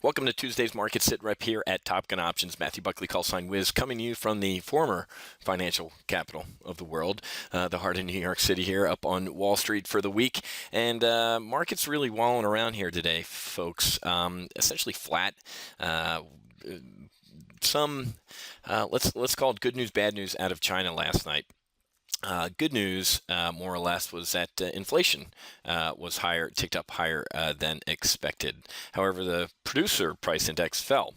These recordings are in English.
Welcome to Tuesday's Market SITREP here at Top Gun Options. Matthew Buckley, call sign Whiz, coming to you from the former financial capital of the world, the heart of New York City here up on Wall Street for the week. And market's really walling around here today, folks. Essentially flat. Let's call it good news, bad news out of China last night. Good news, more or less, was that inflation was higher, ticked up higher than expected. However, the producer price index fell.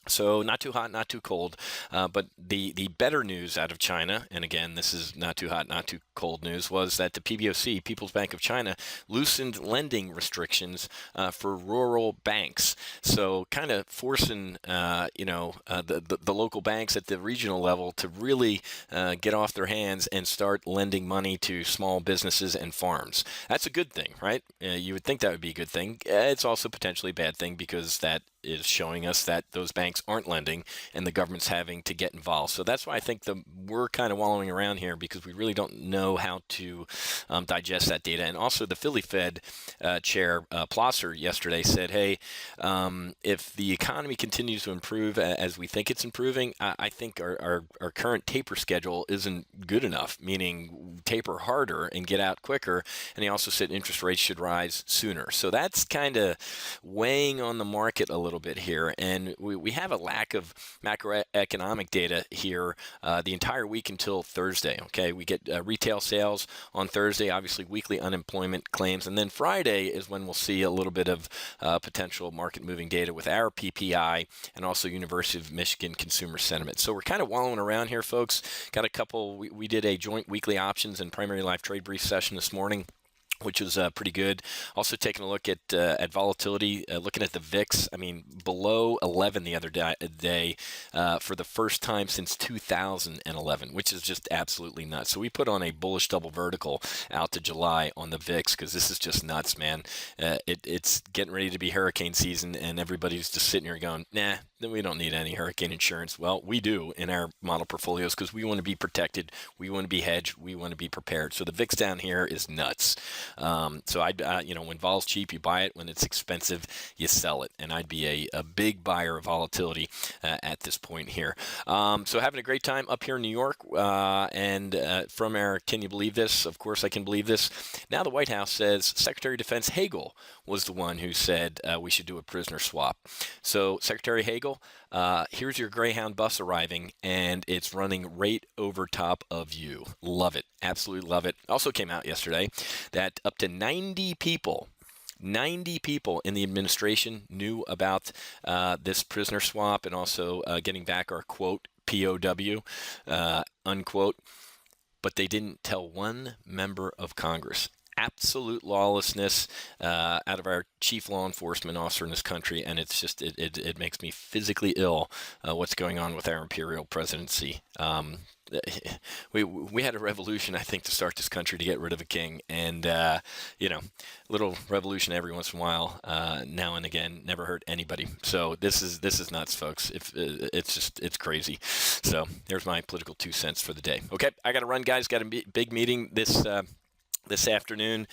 So not too hot, not too cold, but the better news out of China, and again, this is not too hot, not too cold news, was that the PBOC, People's Bank of China, loosened lending restrictions for rural banks. So kind of forcing, the local banks at the regional level to really get off their hands and start lending money to small businesses and farms. That's a good thing, right? You would think that would be a good thing. It's also potentially a bad thing because that is showing us that those banks aren't lending and the government's having to get involved. So that's why I think we're kind of wallowing around here because we really don't know how to digest that data. And also the Philly Fed chair, Plosser, yesterday said, hey, if the economy continues to improve as we think it's improving, I think our current taper schedule isn't good enough, meaning taper harder and get out quicker. And he also said interest rates should rise sooner. So that's kind of weighing on the market a little bit here, and we have a lack of macroeconomic data here the entire week until Thursday. Okay, we get retail sales on Thursday, obviously weekly unemployment claims, and then Friday is when we'll see a little bit of potential market moving data with our PPI and also University of Michigan consumer sentiment. So we're kind of wallowing around here, folks. Got a couple. We did a joint weekly options and primary live trade brief session this morning, which was pretty good. Also taking a look at volatility, looking at the VIX. I mean, below 11 the other day for the first time since 2011, which is just absolutely nuts. So we put on a bullish double vertical out to July on the VIX because this is just nuts, man. It's getting ready to be hurricane season, and everybody's just sitting here going, nah, then we don't need any hurricane insurance. Well, we do in our model portfolios because we want to be protected, we want to be hedged, we want to be prepared. So the VIX down here is nuts. When vol's cheap, you buy it. When it's expensive, you sell it. And I'd be a big buyer of volatility at this point here. So having a great time up here in New York. From our Can You Believe This? Of course I can believe this. Now the White House says Secretary of Defense Hagel was the one who said we should do a prisoner swap. So Secretary Hagel, here's your Greyhound bus arriving, and it's running right over top of you. Love it. Absolutely love it. Also came out yesterday that up to 90 people in the administration knew about this prisoner swap and also getting back our quote POW unquote, but they didn't tell one member of Congress. Absolute lawlessness out of our chief law enforcement officer in this country, and it's just it makes me physically ill what's going on with our imperial presidency. We had a revolution, I think, to start this country to get rid of a king, and little revolution every once in a while, now and again, never hurt anybody. So this is nuts, folks. It's crazy. So there's my political 2 cents for the day. Okay, I got to run, guys. Got a big meeting this afternoon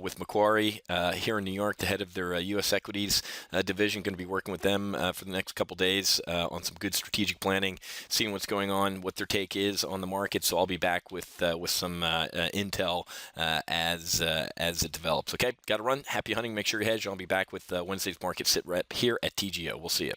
with Macquarie here in New York, the head of their U.S. equities division. Going to be working with them for the next couple days on some good strategic planning, seeing what's going on, what their take is on the market. So I'll be back with some intel as it develops. Okay, got to run. Happy hunting. Make sure you hedge. I'll be back with Wednesday's Market SITREP here at TGO. We'll see you.